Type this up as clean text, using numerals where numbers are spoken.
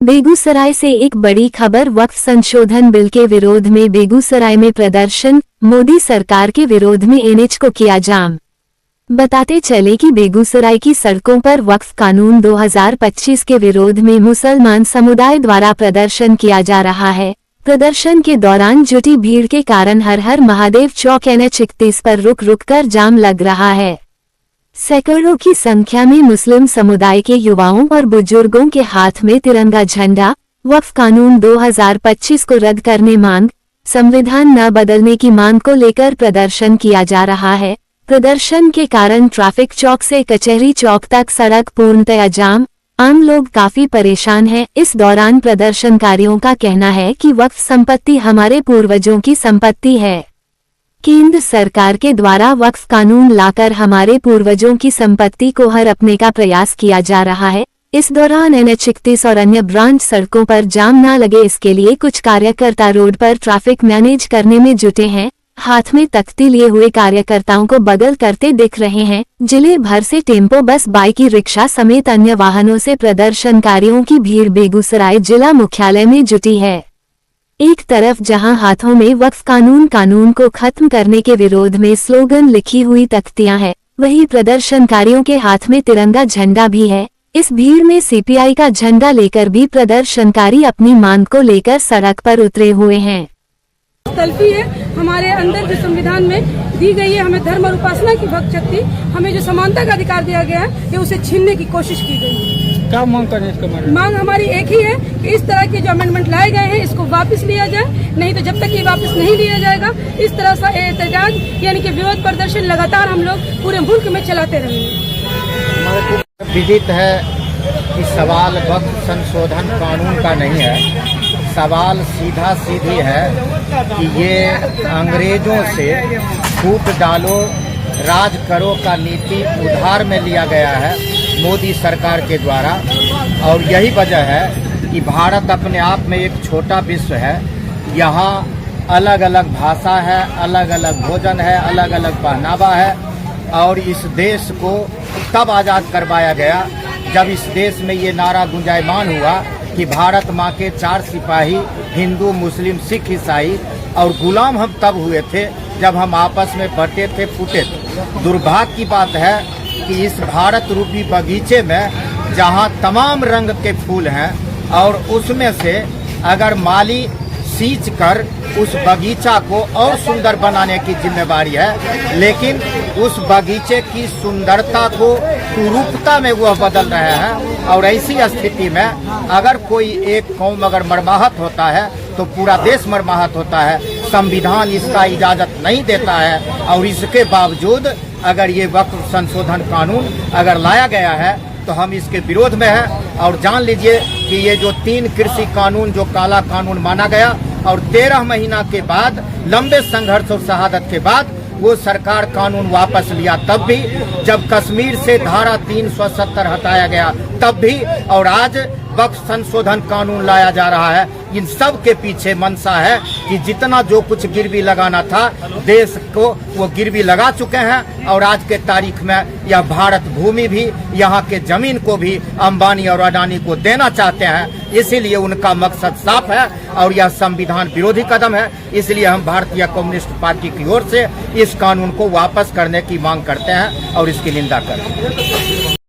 बेगूसराय से एक बड़ी खबर। वक्फ संशोधन बिल के विरोध में बेगूसराय में प्रदर्शन, मोदी सरकार के विरोध में एनएच को किया जाम। बताते चले कि बेगूसराय की सड़कों पर वक्फ कानून 2025 के विरोध में मुसलमान समुदाय द्वारा प्रदर्शन किया जा रहा है। प्रदर्शन के दौरान जुटी भीड़ के कारण हर हर महादेव चौक एनएच 31 पर रुक रुक कर जाम लग रहा है। सैकड़ों की संख्या में मुस्लिम समुदाय के युवाओं और बुजुर्गों के हाथ में तिरंगा झंडा, वक्फ कानून 2025 को रद्द करने मांग, संविधान न बदलने की मांग को लेकर प्रदर्शन किया जा रहा है। प्रदर्शन के कारण ट्रैफिक चौक से कचहरी चौक तक सड़क पूर्णतया जाम। आम लोग काफी परेशान हैं। इस दौरान प्रदर्शनकारियों का कहना है कि वक्फ संपत्ति हमारे पूर्वजों की संपत्ति है। केंद्र सरकार के द्वारा वक्फ कानून लाकर हमारे पूर्वजों की संपत्ति को हड़पने का प्रयास किया जा रहा है। इस दौरान एनएच 31 और अन्य ब्रांच सड़कों पर जाम न लगे, इसके लिए कुछ कार्यकर्ता रोड पर ट्रैफिक मैनेज करने में जुटे हैं। हाथ में तख्ती लिए हुए कार्यकर्ताओं को बगल करते दिख रहे हैं। जिले भर से टेम्पो, बस, बाइक, रिक्शा समेत अन्य वाहनों से प्रदर्शनकारियों की भीड़ बेगूसराय जिला मुख्यालय में जुटी है। एक तरफ जहां हाथों में वक्फ कानून को खत्म करने के विरोध में स्लोगन लिखी हुई तख्तियां हैं, वहीं प्रदर्शनकारियों के हाथ में तिरंगा झंडा भी है। इस भीड़ में सीपीआई का झंडा लेकर भी प्रदर्शनकारी अपनी मांग को लेकर सड़क पर उतरे हुए हैं। तलफी है हमारे अंदर जो संविधान में दी गई है, हमें धर्म और उपासना की भक्त शक्ति, हमें जो समानता का अधिकार दिया गया है, ये उसे छीनने की कोशिश की गई है। क्या मांग करने इसका मांग हमारी एक ही है कि इस तरह के जो अमेंडमेंट लाए गए हैं इसको वापस लिया जाए, नहीं तो जब तक ये वापस नहीं लिया जाएगा इस तरह सा एहतजाज यानी कि विरोध प्रदर्शन लगातार हम लोग पूरे मुल्क में चलाते रहेंगे। विदित है कि सवाल वक्फ संशोधन कानून का नहीं है, सवाल सीधा सीधी है कि ये अंग्रेजों से फूट डालो राज करो का नीति उधार में लिया गया है मोदी सरकार के द्वारा। और यही वजह है कि भारत अपने आप में एक छोटा विश्व है। यहाँ अलग अलग भाषा है, अलग अलग भोजन है, अलग अलग पहनावा है। और इस देश को तब आज़ाद करवाया गया जब इस देश में ये नारा गुंजायमान हुआ कि भारत माँ के 4 सिपाही, हिंदू, मुस्लिम, सिख, ईसाई, और गुलाम हम तब हुए थे जब हम आपस में बटे थे, फूटे थे। दुर्भाग्य की बात है कि इस भारत रूपी बगीचे में जहाँ तमाम रंग के फूल हैं और उसमें से अगर माली सींच कर उस बगीचा को और सुंदर बनाने की जिम्मेवारी है, लेकिन उस बगीचे की सुंदरता को कुरूपता में वह बदल रहे हैं। और ऐसी स्थिति में अगर कोई एक कौम अगर मरमाहत होता है तो पूरा देश मरमाहत होता है। संविधान इसका इजाज़त नहीं देता है और इसके बावजूद अगर ये वक्फ संशोधन कानून अगर लाया गया है तो हम इसके विरोध में हैं। और जान लीजिए कि ये जो 3 कृषि कानून जो काला कानून माना गया और 13 महीना के बाद लंबे संघर्ष और शहादत के बाद वो सरकार कानून वापस लिया, तब भी जब कश्मीर से धारा 370 हटाया गया तब भी, और आज वक्फ संशोधन कानून लाया जा रहा है। इन सब के पीछे मंशा है कि जितना जो कुछ गिरवी लगाना था देश को वो गिरवी लगा चुके हैं। और आज के तारीख में यह भारत भूमि भी, यहाँ के जमीन को भी अंबानी और अडानी को देना चाहते हैं। इसीलिए उनका मकसद साफ है और यह संविधान विरोधी कदम है। इसलिए हम भारतीय कम्युनिस्ट पार्टी की ओर से इस कानून को वापस करने की मांग करते हैं और इसकी निंदा करते हैं।